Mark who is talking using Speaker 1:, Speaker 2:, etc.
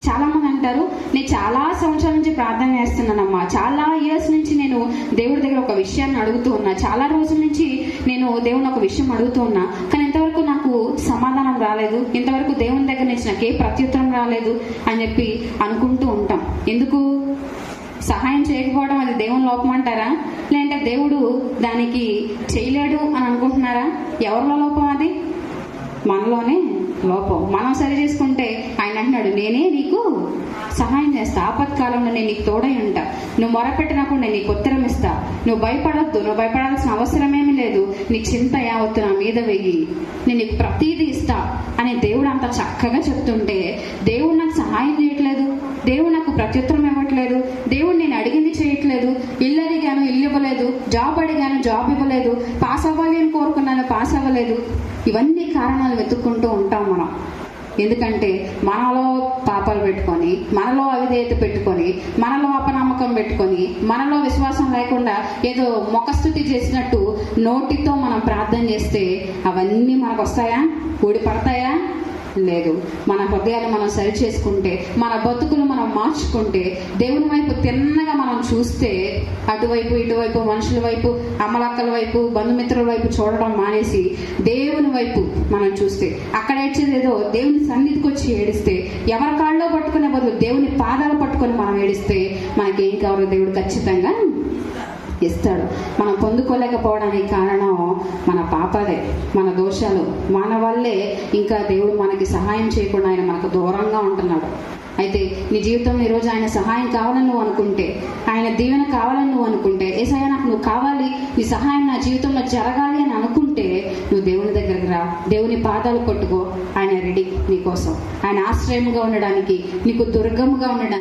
Speaker 1: చాలా మంది అంటారు, నేను చాలా సంవత్సరాల నుంచి ప్రార్థన చేస్తున్నానమ్మా, చాలా ఇయర్స్ నుంచి నేను దేవుడి దగ్గర ఒక విషయాన్ని అడుగుతూ ఉన్నా, చాలా రోజుల నుంచి నేను దేవుని ఒక విషయం అడుగుతూ ఉన్నా, కానీ ఇంతవరకు నాకు సమాధానం రాలేదు, ఇంతవరకు దేవుని దగ్గర నుంచి నాకు ఏ ప్రత్యుత్తరం రాలేదు అని చెప్పి అనుకుంటూ ఉంటాం. ఎందుకు? సహాయం చేయకపోవడం అది దేవుని లోపం అంటారా, లేదంటే దేవుడు దానికి చేయలేడు అని అనుకుంటున్నారా? ఎవరిలో లోపం? అది మనలోనే లోపం. మనం సరి చేసుకుంటే ఆయన అంటున్నాడు, నేనే నీకు సహాయం చేస్తా, ఆపత్కాలంలో నేను నీకు తోడై ఉంటా, నువ్వు మొరపెట్టినప్పుడు నేను నీకు ఉత్తరం ఇస్తా, నువ్వు భయపడొద్దు, నువ్వు భయపడాల్సిన అవసరమేమీ లేదు, నీ చింత యావత్తు నా మీద వెయ్యి, నేను నీకు ప్రతీది ఇస్తా అని దేవుడు అంత చక్కగా చెప్తుంటే, దేవుడు నాకు సహాయం చేయట్లేదు, దేవుడు నాకు ప్రత్యుత్తరం ఇవ్వట్లేదు, దేవుడు నేను అడిగింది చేయట్లేదు, ఇల్లు అడిగాను ఇల్లు ఇవ్వలేదు, జాబ్ అడిగాను జాబ్ ఇవ్వలేదు, పాస్ అవ్వాలి అని కోరుకున్నాను పాస్ అవ్వలేదు, ఇవన్నీ కారణాలు వెతుక్కుంటూ ఉంటాం మనం. ఎందుకంటే మనలో పాపాలు పెట్టుకొని, మనలో అవిధేయత పెట్టుకొని, మనలో అపనమ్మకం పెట్టుకొని, మనలో విశ్వాసం లేకుండా ఏదో మొఖస్తుతి చేసినట్టు నోటితో మనం ప్రార్థన చేస్తే అవన్నీ మనకు వస్తాయా? ఊడిపడతాయా? లేదు. మన హృదయాలు మనం సరి చేసుకుంటే, మన బతుకులు మనం మార్చుకుంటే, దేవుని వైపు తిన్నగా మనం చూస్తే, అటువైపు ఇటువైపు మనుషుల వైపు, అమ్మలక్కల వైపు, బంధుమిత్రుల వైపు చూడడం మానేసి దేవుని వైపు మనం చూస్తే, అక్కడ ఏడ్చేది ఏదో దేవుని సన్నిధికి వచ్చి ఏడిస్తే, ఎవరి కాళ్ళలో పట్టుకునే బదులు దేవుని పాదాలు పట్టుకొని మనం ఏడిస్తే మనకేం కావాలో దేవుడు ఖచ్చితంగా ఇస్తాడు. మనం పొందుకోలేకపోవడానికి కారణం మన పాపాలే, మన దోషాలు, మన వల్లే ఇంకా దేవుడు మనకి సహాయం చేయకుండా ఆయన మనకు దూరంగా ఉంటున్నాడు. అయితే నీ జీవితంలో ఈరోజు ఆయన సహాయం కావాలని నువ్వు అనుకుంటే, ఆయన దీవెన కావాలని నువ్వు అనుకుంటే, ఏసయ్యా నాకు నువ్వు కావాలి, నీ సహాయం నా జీవితంలో జరగాలి అని అనుకుంటే నువ్వు దేవుని దగ్గరికి రా, దేవుని పాదాలు పట్టుకో, ఆయన రెడీ నీ కోసం, ఆయన ఆశ్రయముగా ఉండడానికి, నీకు దుర్గముగా ఉండడానికి.